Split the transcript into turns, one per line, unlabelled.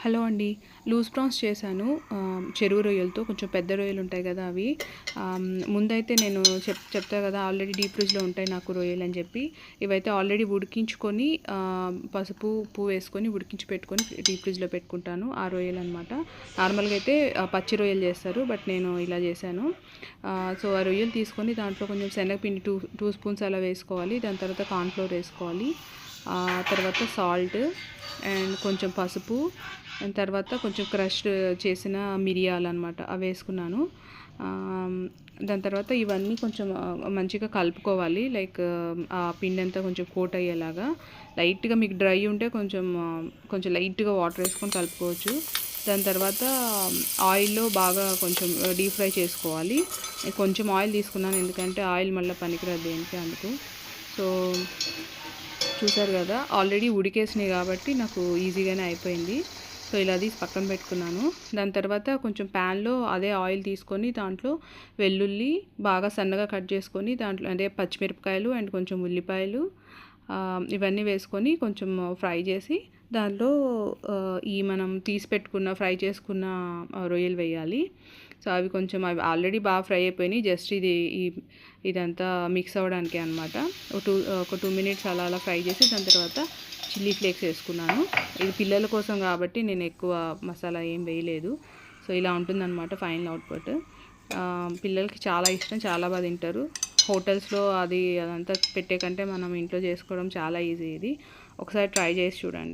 Hello అండి. Loose prawns చేశాను. చెరువు రొయ్యలతో కొంచెం పెద్ద రొయ్యలు ఉంటాయి కదా అవి. ముందైతే నేను చెప్తా కదా ఆల్రెడీ డీప్ ఫ్రిడ్జ్‌లో ఉంటాయి నాకు రొయ్యలు అని చెప్పి. ఇవైతే ఆల్రెడీ ఉడికించుకొని పసుపు, ఉప్పు వేసుకొని ఉడికించి పెట్టుకొని డీప్ ఫ్రిడ్జ్‌లో పెట్టుకుంటాను. ఆ రొయ్యలు అనమాట. నార్మల్‌గా అయితే పచ్చి రొయ్యలు చేస్తారు. బట్ నేను ఇలా చేశాను. సో ఆ రొయ్యలు తీసుకొని దాంట్లో కొంచెం శనగపిండి 2 స్పూన్స్ అలా వేసుకోవాలి. దాని తర్వాత కార్న్‌ఫ్లోర్ వేసుకోవాలి. తర్వాత సాల్ట్ అండ్ కొంచెం పసుపు అండ్ తర్వాత కొంచెం క్రష్ చేసిన మిరియాలన్నమాట అవి వేసుకున్నాను. దాని తర్వాత ఇవన్నీ కొంచెం మంచిగా కలుపుకోవాలి. లైక్ ఆ పిండి అంతా కొంచెం కోట్ అయ్యేలాగా లైట్గా మీకు డ్రై ఉంటే కొంచెం లైట్గా వాటర్ వేసుకొని కలుపుకోవచ్చు. దాని తర్వాత ఆయిల్లో బాగా కొంచెం డీప్ ఫ్రై చేసుకోవాలి. కొంచెం ఆయిల్ తీసుకున్నాను ఎందుకంటే ఆయిల్ మళ్ళీ పనికిరాదు దేనికి అందుకు. సో చూసారు కదా ఆల్రెడీ ఉడికేసినాయి కాబట్టి నాకు ఈజీగానే అయిపోయింది. సో ఇలా తీసి పక్కన పెట్టుకున్నాను. దాని తర్వాత కొంచెం ప్యాన్లో అదే ఆయిల్ తీసుకొని దాంట్లో వెల్లుల్లి బాగా సన్నగా కట్ చేసుకొని దాంట్లో అదే పచ్చిమిరపకాయలు అండ్ కొంచెం ఉల్లిపాయలు ఇవన్నీ వేసుకొని కొంచెం ఫ్రై చేసి దాంట్లో ఈ మనం తీసి పెట్టుకున్న ఫ్రై చేసుకున్న రొయ్యలు వేయాలి. సో అవి కొంచెం అవి ఆల్రెడీ బాగా ఫ్రై అయిపోయినాయి. జస్ట్ ఇదంతా మిక్స్ అవ్వడానికి అనమాట. ఒక 2 మినిట్స్ అలా ఫ్రై చేసి దాని తర్వాత చిల్లీ ఫ్లేక్స్ వేసుకున్నాను. ఇది పిల్లల కోసం కాబట్టి నేను ఎక్కువ మసాలా ఏం వేయలేదు. సో ఇలా ఉంటుందన్నమాట ఫైనల్ అవుట్పుట్. పిల్లలకి చాలా ఇష్టం, చాలా బాగా తింటారు. హోటల్స్లో అదంతా పెట్టే కంటే మనం ఇంట్లో చేసుకోవడం చాలా ఈజీ. ఇది ఒకసారి ట్రై చేసి చూడండి.